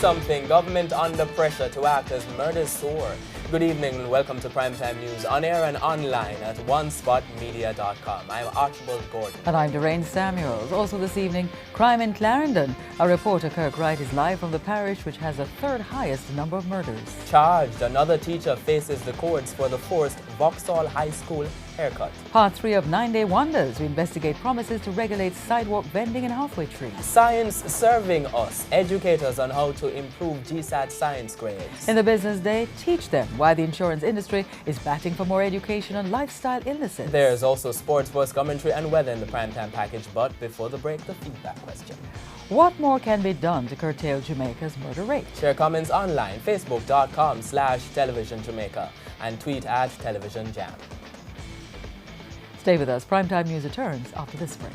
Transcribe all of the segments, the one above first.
something. Government under pressure to act as murders soar. Good evening and welcome to Primetime News on air and online at onespotmedia.com. I'm Archibald Gordon. And I'm Doreen Samuels. Also this evening, crime in Clarendon. Our reporter Kirk Wright is live from the parish, which has the third highest number of murders. Charged, another teacher faces the courts for the forced Vauxhall High School haircut. Part 3 of 9-Day Wonders. We investigate promises to regulate sidewalk vending and halfway trees. Science serving us. Educate us on how to improve GSAT science grades. In the business day, teach them why the insurance industry is batting for more education on lifestyle illnesses. There's also sports, bus commentary and weather in the primetime package, but before the break, the feedback question. What more can be done to curtail Jamaica's murder rate? Share comments online, facebook.com/television Jamaica and tweet at Television Jam. Stay with us. Primetime News returns after this break.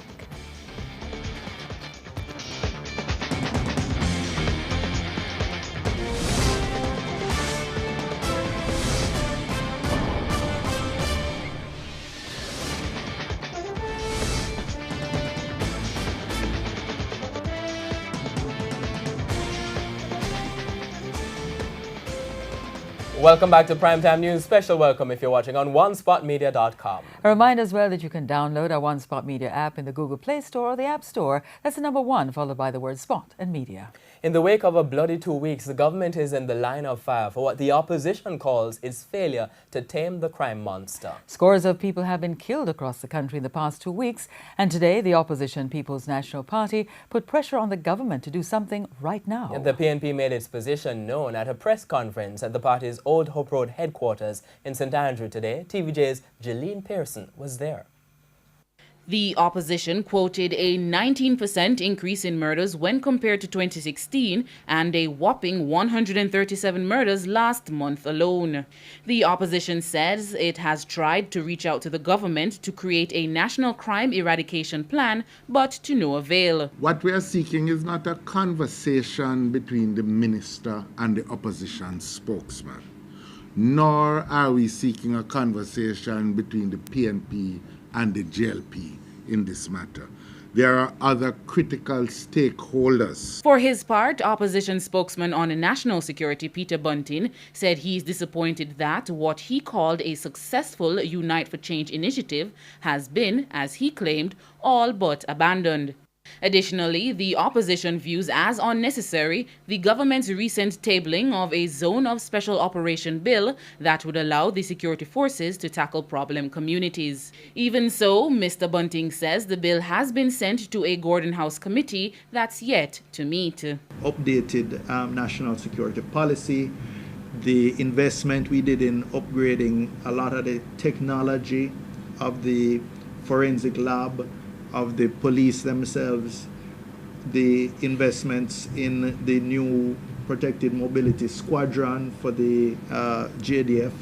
Welcome back to Primetime News. Special welcome if you're watching on onespotmedia.com. A reminder as well that you can download our One Spot Media app in the Google Play Store or the App Store. That's the number 1 followed by the word Spot and Media. In the wake of a bloody 2 weeks, the government is in the line of fire for what the opposition calls its failure to tame the crime monster. Scores of people have been killed across the country in the past 2 weeks, and today the opposition People's National Party put pressure on the government to do something right now. The PNP made its position known at a press conference at the party's Old Hope Road headquarters in St. Andrew today. TVJ's Jeline Pearson was there. The opposition quoted a 19% increase in murders when compared to 2016 and a whopping 137 murders last month alone. The opposition says it has tried to reach out to the government to create a national crime eradication plan, but to no avail. What we are seeking is not a conversation between the minister and the opposition spokesman, nor are we seeking a conversation between the PNP and the JLP in this matter. There are other critical stakeholders. For his part, opposition spokesman on national security Peter Bunting said he's disappointed that what he called a successful Unite for Change initiative has been, as he claimed, all but abandoned. Additionally, the opposition views as unnecessary the government's recent tabling of a zone of special operation bill that would allow the security forces to tackle problem communities. Even so, Mr. Bunting says the bill has been sent to a Gordon House committee that's yet to meet. Updated national security policy, the investment we did in upgrading a lot of the technology of the forensic lab, of the police themselves, the investments in the new protected mobility squadron for the JDF.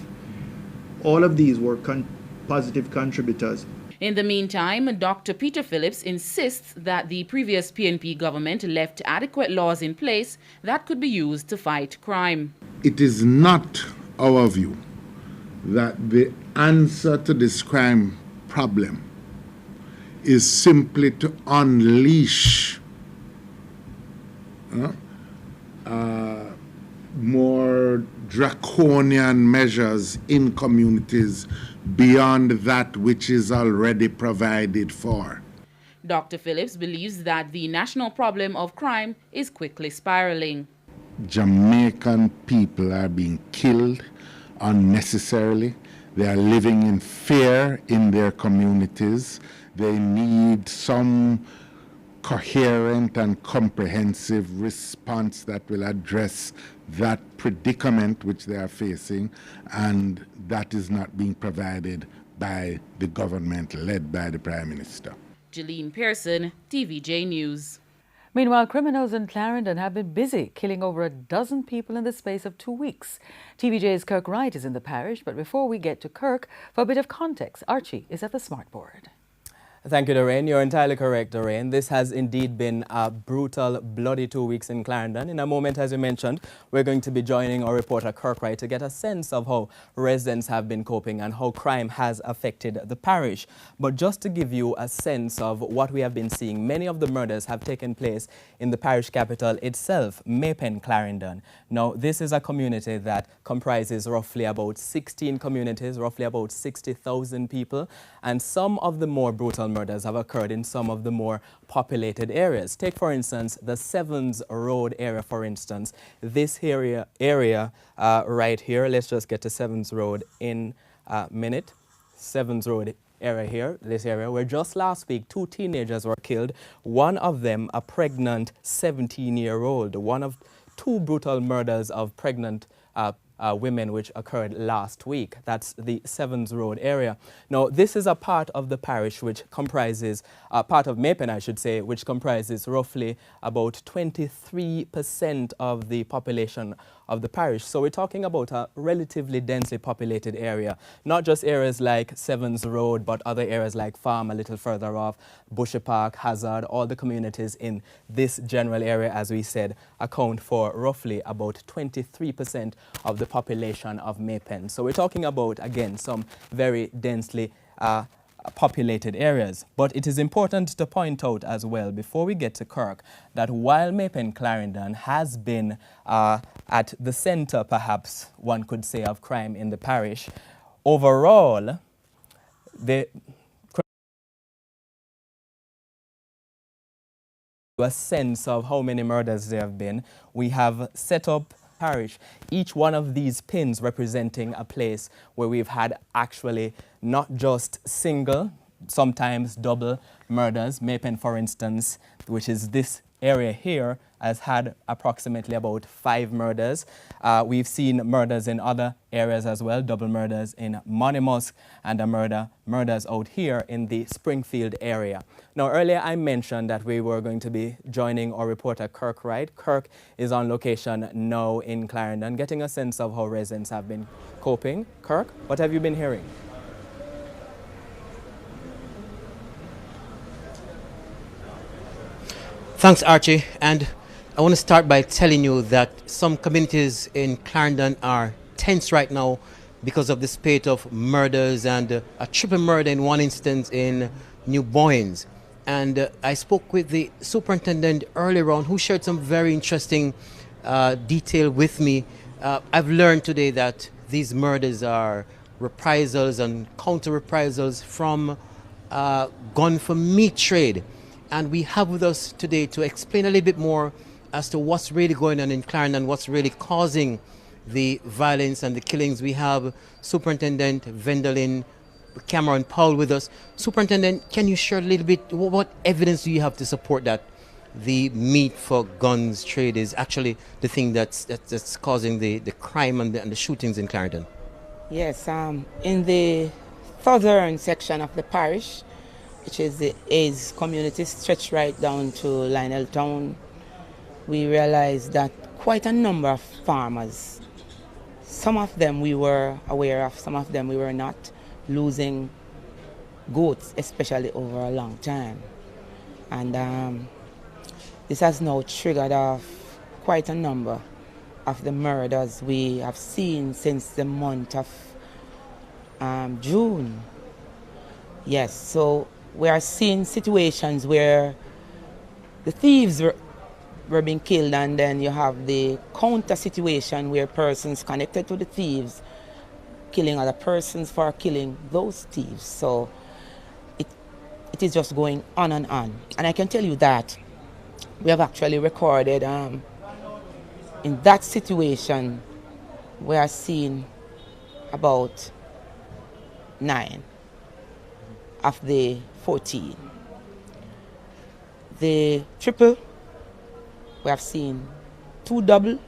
All of these were positive contributors. In the meantime, Dr. Peter Phillips insists that the previous PNP government left adequate laws in place that could be used to fight crime. It is not our view that the answer to this crime problem is simply to unleash more draconian measures in communities beyond that which is already provided for. Dr. Phillips believes that the national problem of crime is quickly spiraling. Jamaican people are being killed unnecessarily. They are living in fear in their communities. They need some coherent and comprehensive response that will address that predicament which they are facing, and that is not being provided by the government led by the Prime Minister. Jeline Pearson, TVJ News. Meanwhile, criminals in Clarendon have been busy killing over a dozen people in the space of 2 weeks. TVJ's Kirk Wright is in the parish, but before we get to Kirk, for a bit of context, Archie is at the smartboard. Thank you, Doreen. You're entirely correct, Doreen. This has indeed been a brutal, bloody 2 weeks in Clarendon. In a moment, as you mentioned, we're going to be joining our reporter Kirk Wright to get a sense of how residents have been coping and how crime has affected the parish. But just to give you a sense of what we have been seeing, many of the murders have taken place in the parish capital itself, Maypen, Clarendon. Now, this is a community that comprises roughly about 16 communities, roughly about 60,000 people, and some of the more brutal murders have occurred in some of the more populated areas. Take, for instance, the Sevens Road area, for instance. This area right here, let's just get to Sevens Road in a minute. Sevens Road area here, this area, where just last week 2 teenagers were killed, one of them a pregnant 17-year-old, one of 2 brutal murders of pregnant women which occurred last week. That's the Sevens Road area. Now, this is a part of the parish which comprises, part of Maypen, I should say, which comprises roughly about 23% of the population of the parish. So we're talking about a relatively densely populated area, not just areas like Sevens Road, but other areas like Farm a little further off, Bushy Park, Hazard, all the communities in this general area, as we said, account for roughly about 23% of the population of Maypen. So we're talking about, again, some very densely populated areas. But it is important to point out as well, before we get to Kirk, that while Maypen Clarendon has been at the center, perhaps one could say, of crime in the parish, overall, a sense of how many murders there have been, we have set up parish, each one of these pins representing a place where we've had actually not just single, sometimes double murders. Maypen, for instance, which is this area here, has had approximately about 5 murders. We've seen murders in other areas as well, double murders in Monymusk and murders out here in the Springfield area. Now, earlier I mentioned that we were going to be joining our reporter Kirk Wright. Kirk is on location now in Clarendon, getting a sense of how residents have been coping. Kirk, what have you been hearing? Thanks, Archie. And I want to start by telling you that some communities in Clarendon are tense right now because of the spate of murders and a triple murder in one instance in New Boynes. And I spoke with the superintendent earlier on, who shared some very interesting detail with me. I've learned today that these murders are reprisals and counter reprisals from gun for meat trade. And we have with us today to explain a little bit more as to what's really going on in Clarendon, what's really causing the violence and the killings. We have Superintendent Vendalyn Cameron Powell with us. Superintendent, can you share a little bit, what evidence do you have to support that the meat for guns trade is actually the thing that's causing the crime and the shootings in Clarendon? Yes, in the southern section of the parish, which is the A's community, stretched right down to Lionel Town, we realized that quite a number of farmers, some of them we were aware of, some of them we were not, losing goats, especially over a long time. And this has now triggered off quite a number of the murders we have seen since the month of June. Yes, so we are seeing situations where the thieves were being killed, and then you have the counter situation where persons connected to the thieves killing other persons for killing those thieves. So it is just going on and on. And I can tell you that we have actually recorded in that situation we are seeing about 9 of the 14. The triple, we have seen 2 double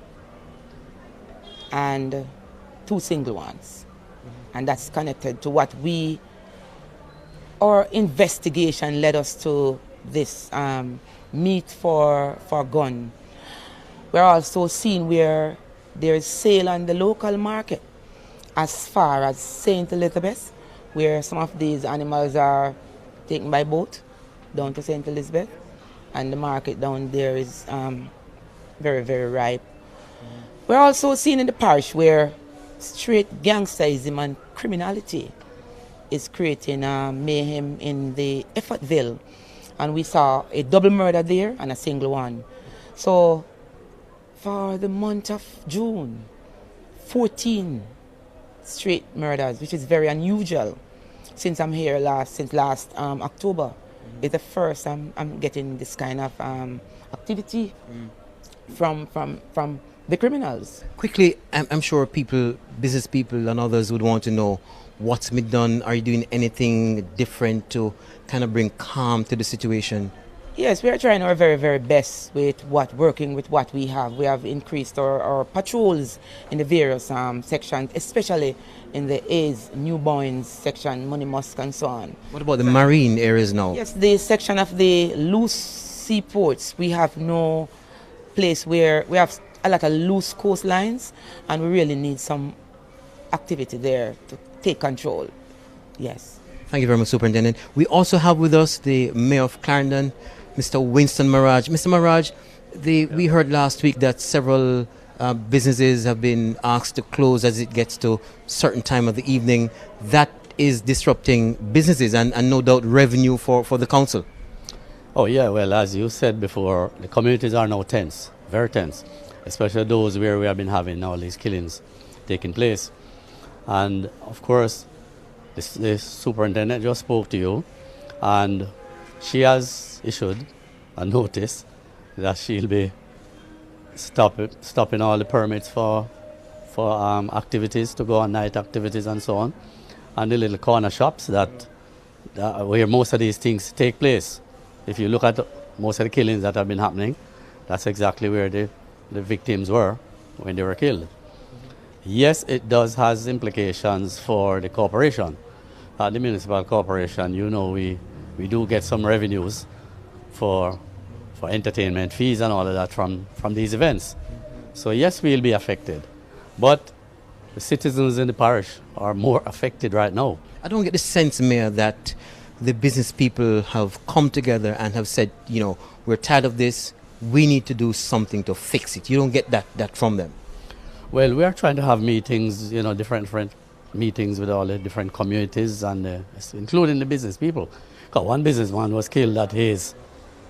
and 2 single ones. And that's connected to what our investigation led us to this meat for gun. We're also seeing where there is sale on the local market as far as St. Elizabeth, where some of these animals are taken by boat down to St. Elizabeth, and the market down there is very, very ripe. We're also seeing in the parish where straight gangsterism and criminality is creating mayhem in the Effortville, and we saw a double murder there and a single one. So for the month of June, 14 straight murders, which is very unusual since I'm here since last October. It's the first I'm getting this kind of activity from the criminals. Quickly, I'm sure business people and others would want to know what's been done. Are you doing anything different to kind of bring calm to the situation? Yes, we are trying our very, very best working with what we have. We have increased our patrols in the various sections, especially in the AIDS, newborns section, Money Musk and so on. What about the marine areas now? Yes, the section of the loose seaports, we have no place where we have a lot of loose coastlines, and we really need some activity there to take control. Yes. Thank you very much, Superintendent. We also have with us the Mayor of Clarendon, Mr. Winston Maraj. Mr. Maraj, we heard last week that several businesses have been asked to close as it gets to certain time of the evening. That is disrupting businesses and no doubt revenue for the council. Oh yeah, well, as you said before, the communities are now tense, very tense, especially those where we have been having all these killings taking place. And of course, the superintendent just spoke to you, and she has issued a notice that she'll be stopping all the permits for activities to go on, night activities and so on, and the little corner shops that where most of these things take place. If you look at most of the killings that have been happening, that's exactly where the victims were when they were killed. Yes, it does has implications for the corporation. The municipal corporation, you know, we do get some revenues for entertainment fees and all of that from these events. So yes, we'll be affected. But the citizens in the parish are more affected right now. I don't get the sense, Mayor, that the business people have come together and have said, you know, we're tired of this, we need to do something to fix it. You don't get that from them. Well, we are trying to have meetings, you know, different meetings with all the different communities, and including the business people. Because one businessman was killed at Hayes,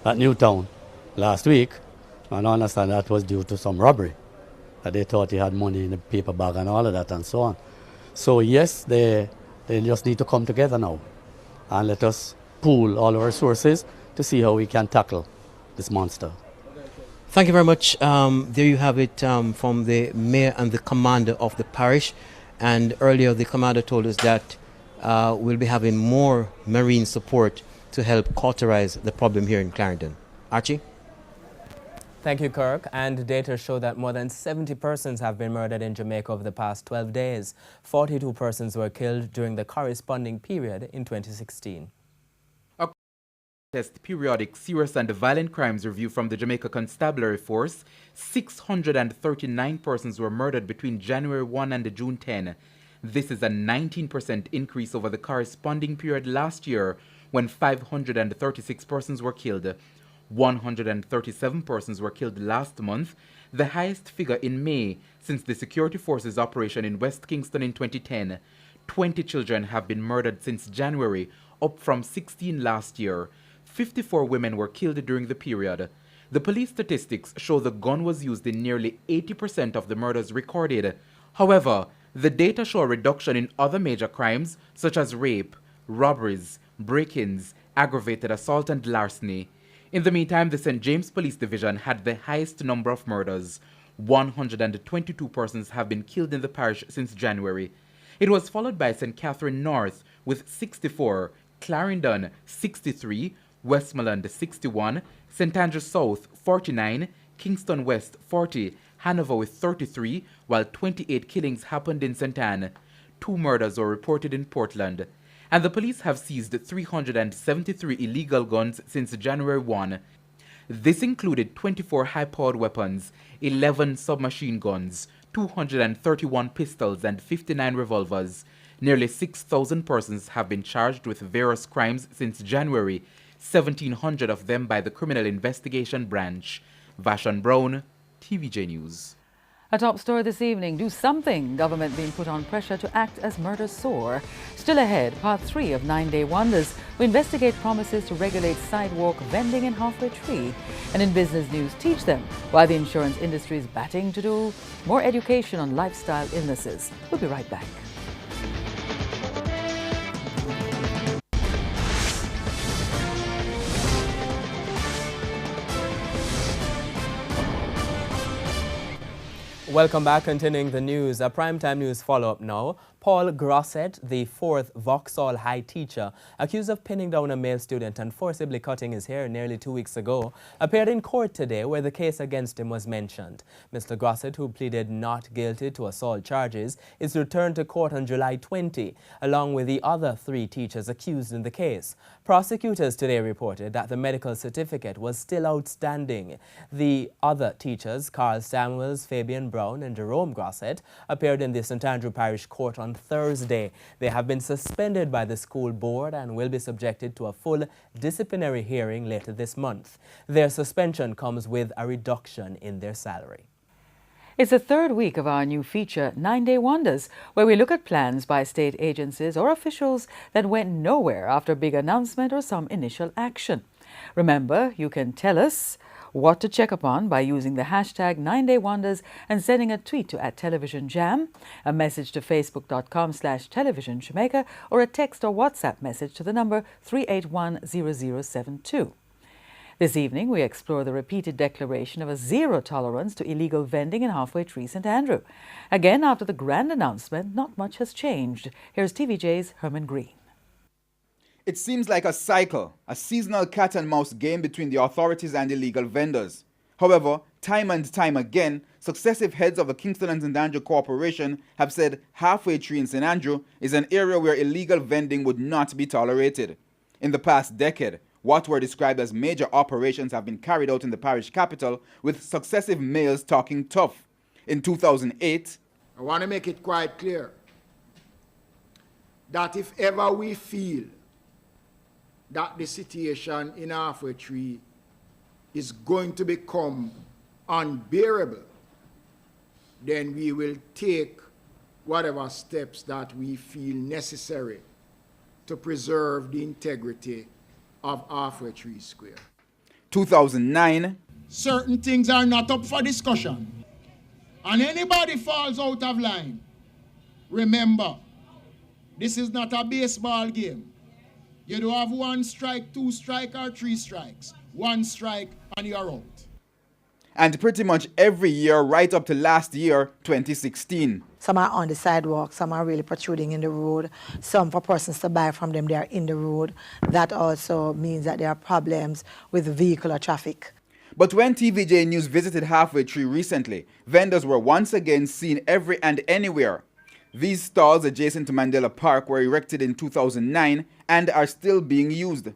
at Newtown, last week, and I understand that was due to some robbery. That they thought he had money in a paper bag and all of that and so on. So yes, they just need to come together now and let us pool all our resources to see how we can tackle this monster. Thank you very much. There you have it from the mayor and the commander of the parish. And earlier the commander told us that we'll be having more marine support to help cauterize the problem here in Clarendon. Archie? Thank you, Kirk. And data show that more than 70 persons have been murdered in Jamaica over the past 12 days. 42 persons were killed during the corresponding period in 2016. Periodic serious and violent crimes review from the Jamaica Constabulary Force, 639 persons were murdered between January 1 and June 10. This is a 19% increase over the corresponding period last year, when 536 persons were killed. 137 persons were killed last month, the highest figure in May since the security forces operation in West Kingston in 2010. 20 children have been murdered since January, up from 16 last year. 54 women were killed during the period. The police statistics show the gun was used in nearly 80% of the murders recorded. However, the data show a reduction in other major crimes such as rape, robberies, break-ins, aggravated assault and larceny. In the meantime, the St. James Police Division had the highest number of murders. 122 persons have been killed in the parish since January. It was followed by St. Catherine North with 64, Clarendon 63, Westmoreland 61, St. Andrews South 49, Kingston West 40, Hanover with 33, while 28 killings happened in St. Anne. 2 murders were reported in Portland. And the police have seized 373 illegal guns since January 1. This included 24 high-powered weapons, 11 submachine guns, 231 pistols and 59 revolvers. Nearly 6,000 persons have been charged with various crimes since January, 1,700 of them by the Criminal Investigation Branch. Vashon Brown, TVJ News. A top story this evening, do something. Government being put on pressure to act as murders soar. Still ahead, part 3 of 9-Day Wonders. We investigate promises to regulate sidewalk vending and halfway tree. And in business news, teach them why the insurance industry is batting to do more education on lifestyle illnesses. We'll be right back. Welcome back. Continuing the news, a primetime news follow-up now. Paul Grosset, the 4th Vauxhall High teacher, accused of pinning down a male student and forcibly cutting his hair nearly 2 weeks ago, appeared in court today where the case against him was mentioned. Mr. Grosset, who pleaded not guilty to assault charges, is returned to court on July 20, along with the other 3 teachers accused in the case. Prosecutors today reported that the medical certificate was still outstanding. The other teachers, Carl Samuels, Fabian Brown and Jerome Grosset, appeared in the St. Andrew Parish Court on Thursday. They have been suspended by the school board and will be subjected to a full disciplinary hearing later this month. Their suspension comes with a reduction in their salary. It's the 3rd week of our new feature, 9-Day Wonders, where we look at plans by state agencies or officials that went nowhere after a big announcement or some initial action. Remember, you can tell us what to check upon by using the hashtag 9-Day Wonders and sending a tweet to @TelevisionJam, a message to facebook.com/TelevisionJamaica, or a text or WhatsApp message to the number 3810072. This evening, we explore the repeated declaration of a zero tolerance to illegal vending in Halfway Tree St. Andrew. Again, after the grand announcement, not much has changed. Here's TVJ's Herman Green. It seems like a cycle, a seasonal cat and mouse game between the authorities and illegal vendors. However, time and time again, successive heads of the Kingston and St. Andrew Corporation have said Halfway Tree in St. Andrew is an area where illegal vending would not be tolerated. In the past decade, what were described as major operations have been carried out in the parish capital, with successive mayors talking tough. In 2008, I want to make it quite clear that if ever we feel that the situation in Halfway Tree is going to become unbearable, then we will take whatever steps that we feel necessary to preserve the integrity of Halfway Tree Square. 2009, certain things are not up for discussion, and anybody falls out of line, remember, this is not a baseball game. You don't have 1 strike, 2 strike, or 3 strikes. 1 strike and you're out. and pretty much every year right up to last year, 2016. Some are on the sidewalk, some are really protruding in the road. Some, for persons to buy from them, they are in the road. That also means that there are problems with vehicular traffic. But when TVJ News visited Halfway Tree recently, vendors were once again seen every and anywhere. These stalls adjacent to Mandela Park were erected in 2009 and are still being used.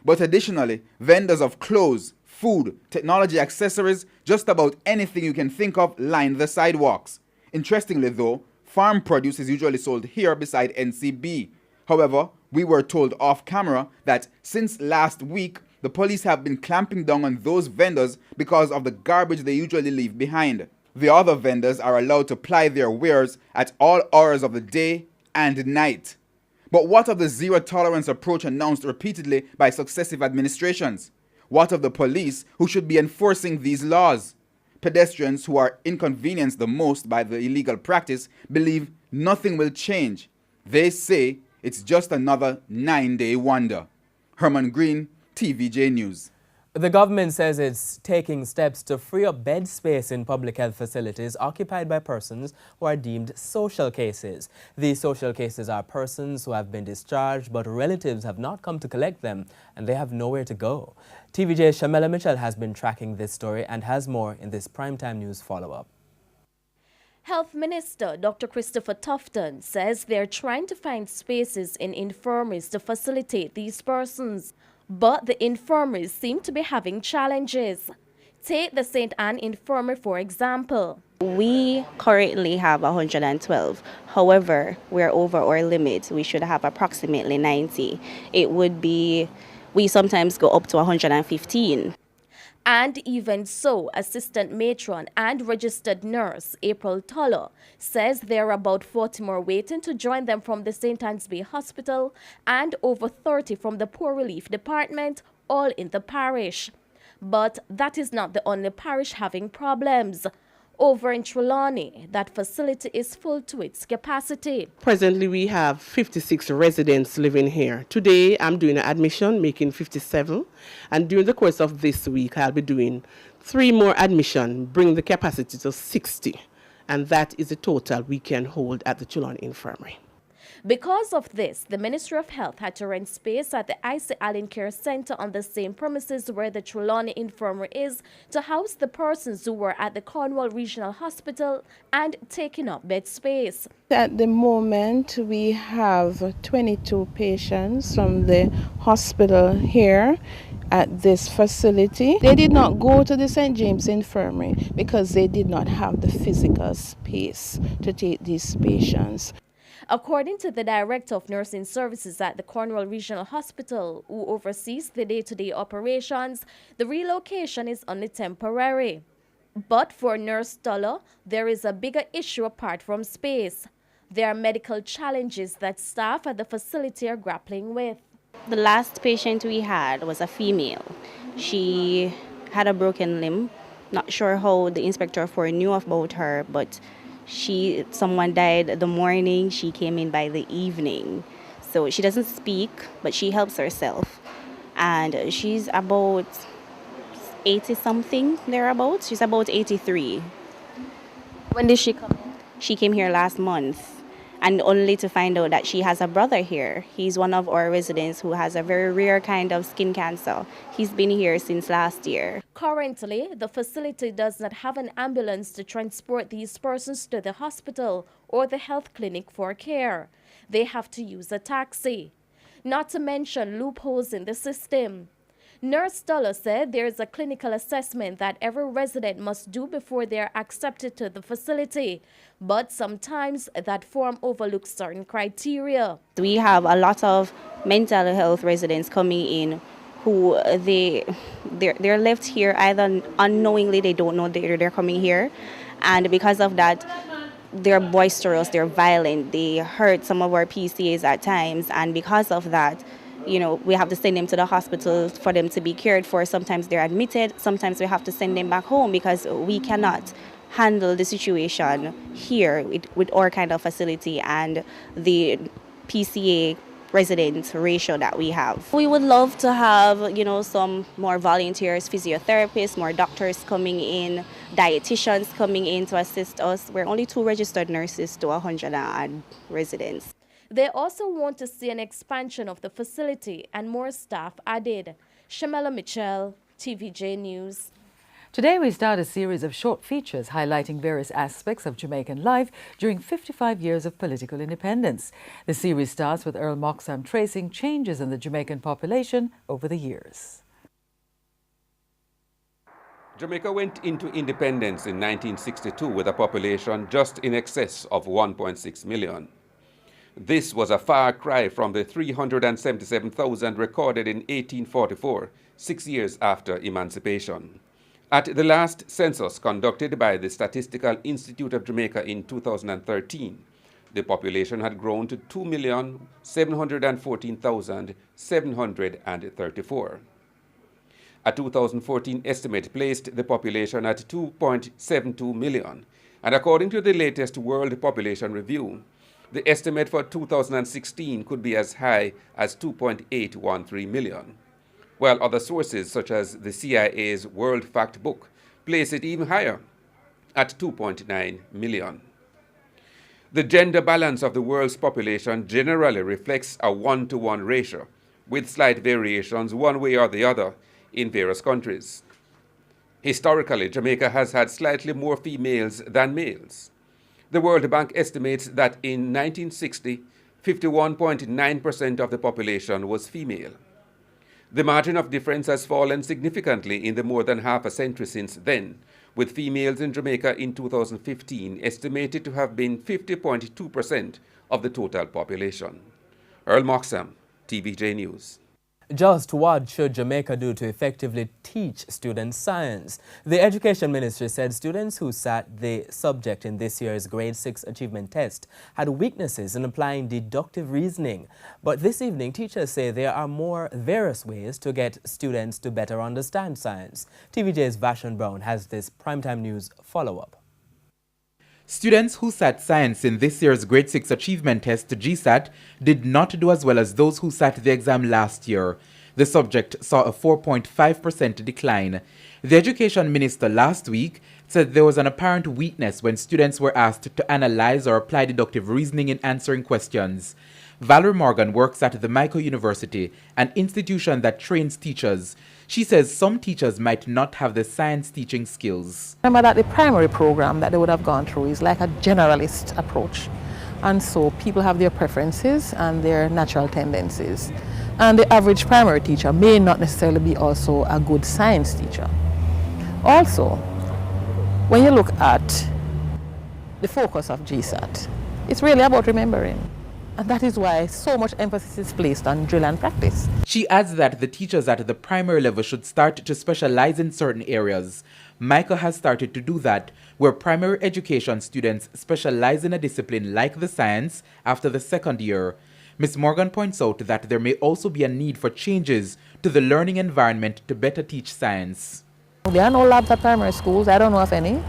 But additionally, vendors of clothes, food, technology accessories, just about anything you can think of line the sidewalks. Interestingly though, farm produce is usually sold here beside NCB. However, we were told off camera that since last week, the police have been clamping down on those vendors because of the garbage they usually leave behind. The other vendors are allowed to ply their wares at all hours of the day and night. But what of the zero tolerance approach announced repeatedly by successive administrations? What of the police who should be enforcing these laws? Pedestrians who are inconvenienced the most by the illegal practice believe nothing will change. They say it's just another 9-day wonder. Herman Green, TVJ News. The government says it's taking steps to free up bed space in public health facilities occupied by persons who are deemed social cases. These social cases are persons who have been discharged, but relatives have not come to collect them and they have nowhere to go. TVJ's Shamela Mitchell has been tracking this story and has more in this Primetime News follow-up. Health Minister Dr. Christopher Tufton says they're trying to find spaces in infirmaries to facilitate these persons. But the infirmaries seem to be having challenges. Take the St. Anne Infirmary, for example. We currently have 112. However, we're over our limit. We should have approximately 90. We sometimes go up to 115. And even so, assistant matron and registered nurse April Toller says there are about 40 more waiting to join them from the St. Anne's Bay Hospital and over 30 from the Poor Relief Department, all in the parish. But that is not the only parish having problems. Over in Trelawney, that facility is full to its capacity. Presently, we have 56 residents living here. Today, I'm doing an admission, making 57. And during the course of this week, I'll be doing 3 more admissions, bringing the capacity to 60. And that is the total we can hold at the Trelawney Infirmary. Because of this, the Ministry of Health had to rent space at the IC Allen Care Center on the same premises where the Trelawney Infirmary is to house the persons who were at the Cornwall Regional Hospital and taking up bed space. At the moment, we have 22 patients from the hospital here at this facility. They did not go to the St. James Infirmary because they did not have the physical space to take these patients. According to the Director of Nursing Services at the Cornwall Regional Hospital, who oversees the day-to-day operations, the relocation is only temporary. But for Nurse Toller, there is a bigger issue apart from space. There are medical challenges that staff at the facility are grappling with. The last patient we had was a female. She had a broken limb. Not sure how the inspector knew about her, but someone died the morning, she came in by the evening. So she doesn't speak, but she helps herself. And she's about 80-something, thereabouts. She's about 83. When did she come in? She came here last month, and only to find out that she has a brother here. He's one of our residents who has a very rare kind of skin cancer. He's been here since last year. Currently, the facility does not have an ambulance to transport these persons to the hospital or the health clinic for care. They have to use a taxi. Not to mention loopholes in the system. Nurse Toller said there is a clinical assessment that every resident must do before they are accepted to the facility, but sometimes that form overlooks certain criteria. We have a lot of mental health residents coming in who they're left here either unknowingly, they don't know they're coming here, and because of that, they're boisterous, they're violent, they hurt some of our PCAs at times, and because of that, we have to send them to the hospital for them to be cared for. Sometimes they're admitted, sometimes we have to send them back home because we cannot handle the situation here with our kind of facility and the PCA resident ratio that we have. We would love to have, some more volunteers, physiotherapists, more doctors coming in, dietitians coming in to assist us. We're only 2 registered nurses to 100 residents. They also want to see an expansion of the facility and more staff added. Shamela Mitchell, TVJ News. Today we start a series of short features highlighting various aspects of Jamaican life during 55 years of political independence. The series starts with Earl Moxham tracing changes in the Jamaican population over the years. Jamaica went into independence in 1962 with a population just in excess of 1.6 million. This was a far cry from the 377,000 recorded in 1844, 6 years after emancipation. At the last census conducted by the Statistical Institute of Jamaica in 2013, the population had grown to 2,714,734. A 2014 estimate placed the population at 2.72 million, and according to the latest World Population Review, the estimate for 2016 could be as high as 2.813 million, while other sources such as the CIA's World Fact Book place it even higher at 2.9 million. The gender balance of the world's population generally reflects a 1-to-1 ratio, with slight variations one way or the other in various countries. Historically, Jamaica has had slightly more females than males. The World Bank estimates that in 1960, 51.9% of the population was female. The margin of difference has fallen significantly in the more than half a century since then, with females in Jamaica in 2015 estimated to have been 50.2% of the total population. Earl Moxham, TVJ News. Just what should Jamaica do to effectively teach students science? The Education Ministry said students who sat the subject in this year's Grade 6 Achievement Test had weaknesses in applying deductive reasoning. But this evening, teachers say there are more various ways to get students to better understand science. TVJ's Vashon Brown has this Primetime News follow-up. Students who sat science in this year's Grade 6 Achievement Test GSAT did not do as well as those who sat the exam last year. The subject saw a 4.5% decline. The Education Minister last week said there was an apparent weakness when students were asked to analyze or apply deductive reasoning in answering questions. Valerie Morgan works at the Michael University, an institution that trains teachers. She says some teachers might not have the science teaching skills. Remember that the primary program that they would have gone through is like a generalist approach. And so people have their preferences and their natural tendencies. And the average primary teacher may not necessarily be also a good science teacher. Also, when you look at the focus of GSAT, it's really about remembering. And that is why so much emphasis is placed on drill and practice. She adds that the teachers at the primary level should start to specialize in certain areas. Michael has started to do that, where primary education students specialize in a discipline like the science after the second year. Ms. Morgan points out that there may also be a need for changes to the learning environment to better teach science. There are no labs at primary schools, I don't know of any.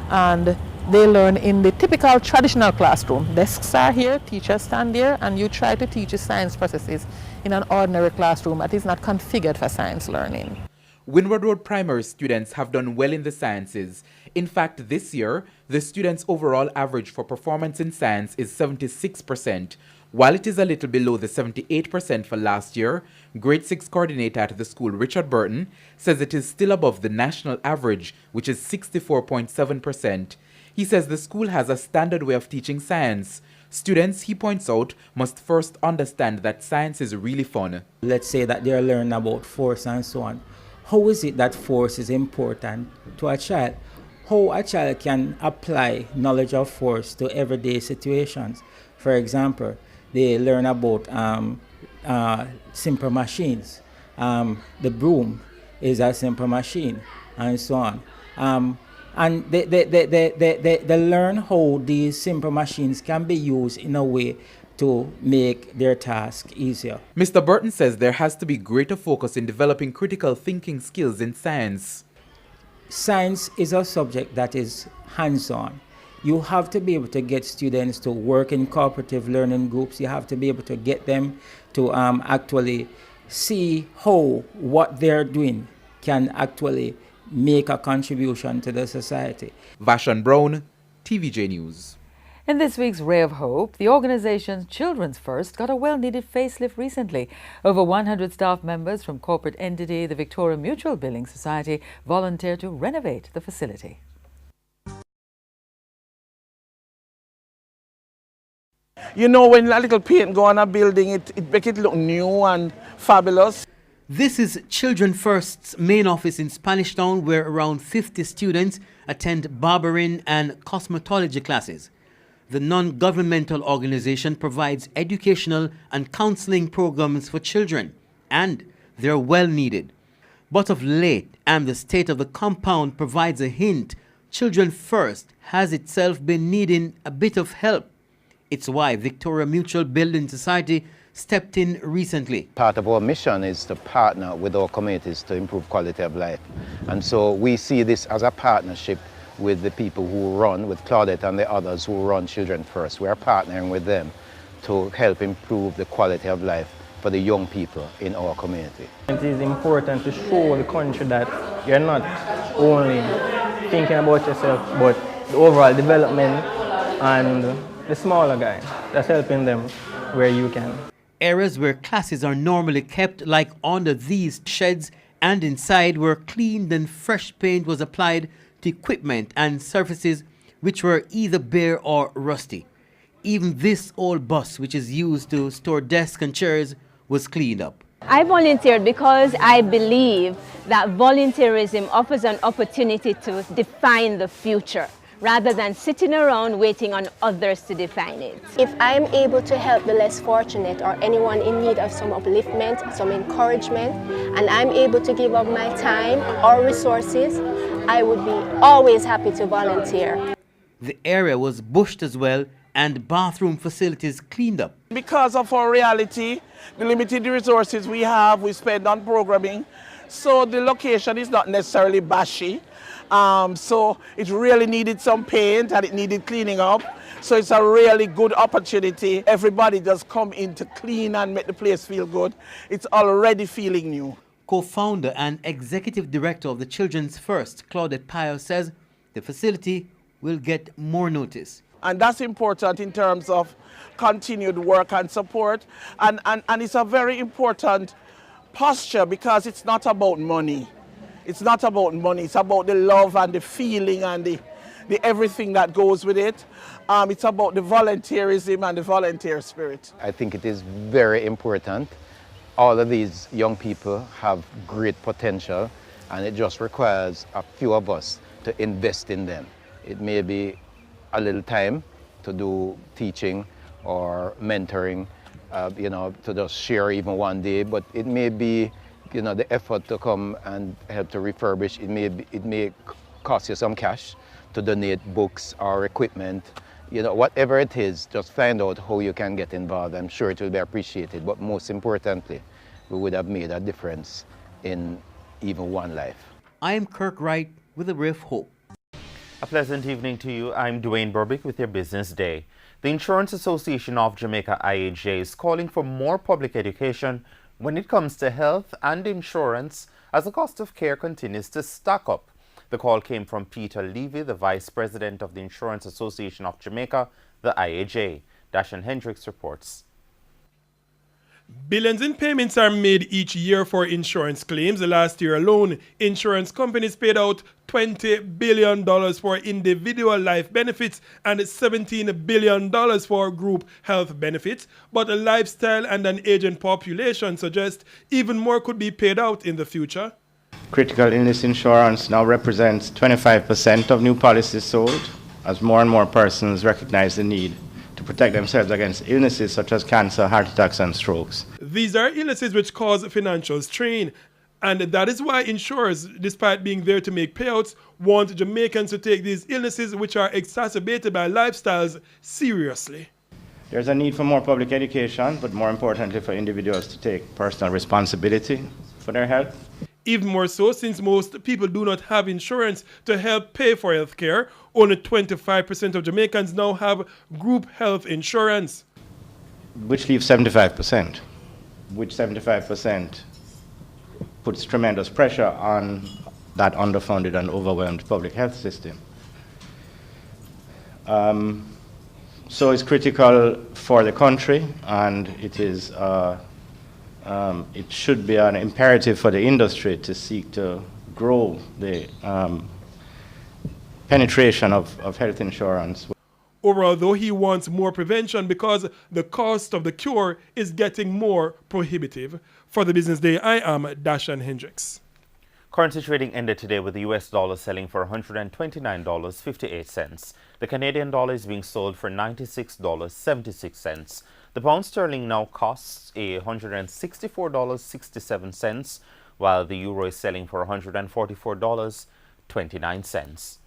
And they learn in the typical traditional classroom. Desks are here, teachers stand there, and you try to teach the science processes in an ordinary classroom that is not configured for science learning. Windward Road primary students have done well in the sciences. In fact, this year, the students' overall average for performance in science is 76%. While it is a little below the 78% for last year, Grade 6 coordinator at the school, Richard Burton, says it is still above the national average, which is 64.7%. He says the school has a standard way of teaching science. Students, he points out, must first understand that science is really fun. Let's say that they're learning about force and so on. How is it that force is important to a child? How a child can apply knowledge of force to everyday situations. For example, they learn about simple machines. The broom is a simple machine, and so on. And they learn how these simple machines can be used in a way to make their task easier. Mr. Burton says there has to be greater focus in developing critical thinking skills in science. Science is a subject that is hands-on. You have to be able to get students to work in cooperative learning groups. You have to be able to get them to actually see how what they're doing can actually make a contribution to the society. Vashon Brown, TVJ News. In this week's Ray of Hope, the organization Children's First got a well-needed facelift recently. Over 100 staff members from corporate entity, the Victoria Mutual Building Society, volunteered to renovate the facility. You know, when a little paint go on a building, it makes it look new and fabulous. This is Children First's main office in Spanish Town, where around 50 students attend barbering and cosmetology classes. The non-governmental organization provides educational and counseling programs for children, and they're well needed. But of late, and the state of the compound provides a hint, Children First has itself been needing a bit of help. It's why Victoria Mutual Building Society stepped in recently. Part of our mission is to partner with our communities to improve quality of life. And so we see this as a partnership with the people who run, with Claudette and the others who run Children First. We are partnering with them to help improve the quality of life for the young people in our community. It is important to show the country that you're not only thinking about yourself, but the overall development and the smaller guy that's helping them where you can. Areas where classes are normally kept, like under these sheds, and inside were cleaned and fresh paint was applied to equipment and surfaces which were either bare or rusty. Even this old bus, which is used to store desks and chairs, was cleaned up. I volunteered because I believe that volunteerism offers an opportunity to define the future, rather than sitting around waiting on others to define it. If I'm able to help the less fortunate or anyone in need of some upliftment, some encouragement, and I'm able to give up my time or resources, I would be always happy to volunteer. The area was bushed as well and bathroom facilities cleaned up. Because of our reality, the limited resources we have, we spend on programming, so the location is not necessarily bashy. So it really needed some paint and it needed cleaning up. So it's a really good opportunity. Everybody just come in to clean and make the place feel good. It's already feeling new. Co-founder and executive director of the Children's First, Claudette Pio, says the facility will get more notice. And that's important in terms of continued work and support. And it's a very important posture because it's not about money. It's not about money, it's about the love and the feeling and the everything that goes with it. It's about the volunteerism and the volunteer spirit. I think it is very important. All of these young people have great potential, and it just requires a few of us to invest in them. It may be a little time to do teaching or mentoring, to just share even one day, but it may be the effort to come and help to refurbish. It may cost you some cash to donate books or equipment. Whatever it is, just find out how you can get involved. I'm sure it will be appreciated, but most importantly, we would have made a difference in even one life. I am Kirk Wright with a ray of hope. A pleasant evening to you. I'm Dwayne Burbick with your Business Day. The Insurance Association of Jamaica, IAJ, is calling for more public education when it comes to health and insurance as the cost of care continues to stack up. The call came from Peter Levy, the Vice President of the Insurance Association of Jamaica, the IAJ. Dashan Hendricks reports. Billions in payments are made each year for insurance claims. Last year alone, insurance companies paid out $20 billion for individual life benefits and $17 billion for group health benefits. But a lifestyle and an aging population suggest even more could be paid out in the future. Critical illness insurance now represents 25% of new policies sold, as more and more persons recognize the need to protect themselves against illnesses such as cancer, heart attacks, and strokes. These are illnesses which cause financial strain, and that is why insurers, despite being there to make payouts, want Jamaicans to take these illnesses, which are exacerbated by lifestyles, seriously. There's a need for more public education, but more importantly for individuals to take personal responsibility for their health. Even more so, since most people do not have insurance to help pay for health care, only 25% of Jamaicans now have group health insurance. Which leaves 75%, which 75% puts tremendous pressure on that underfunded and overwhelmed public health system. So it's critical for the country, and it is it should be an imperative for the industry to seek to grow the penetration of health insurance. Overall, though, he wants more prevention because the cost of the cure is getting more prohibitive. For the Business Day, I am Dashan Hendricks. Currency trading ended today with the US dollar selling for $129.58. The Canadian dollar is being sold for $96.76. The pound sterling now costs $164.67, while the euro is selling for $144.29.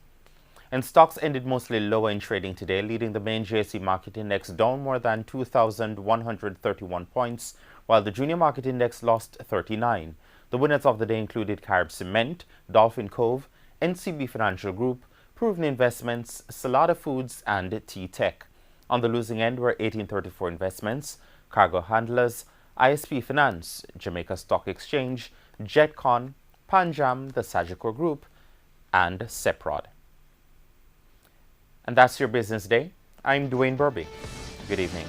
And stocks ended mostly lower in trading today, leading the main JSE market index down more than 2,131 points, while the junior market index lost 39. The winners of the day included Carib Cement, Dolphin Cove, NCB Financial Group, Proven Investments, Salada Foods, and T-Tech. On the losing end were 1834 Investments, Cargo Handlers, ISP Finance, Jamaica Stock Exchange, Jetcon, Panjam, the Sagicor Group, and Seprod. And that's your Business Day. I'm Dwayne Burby. Good evening.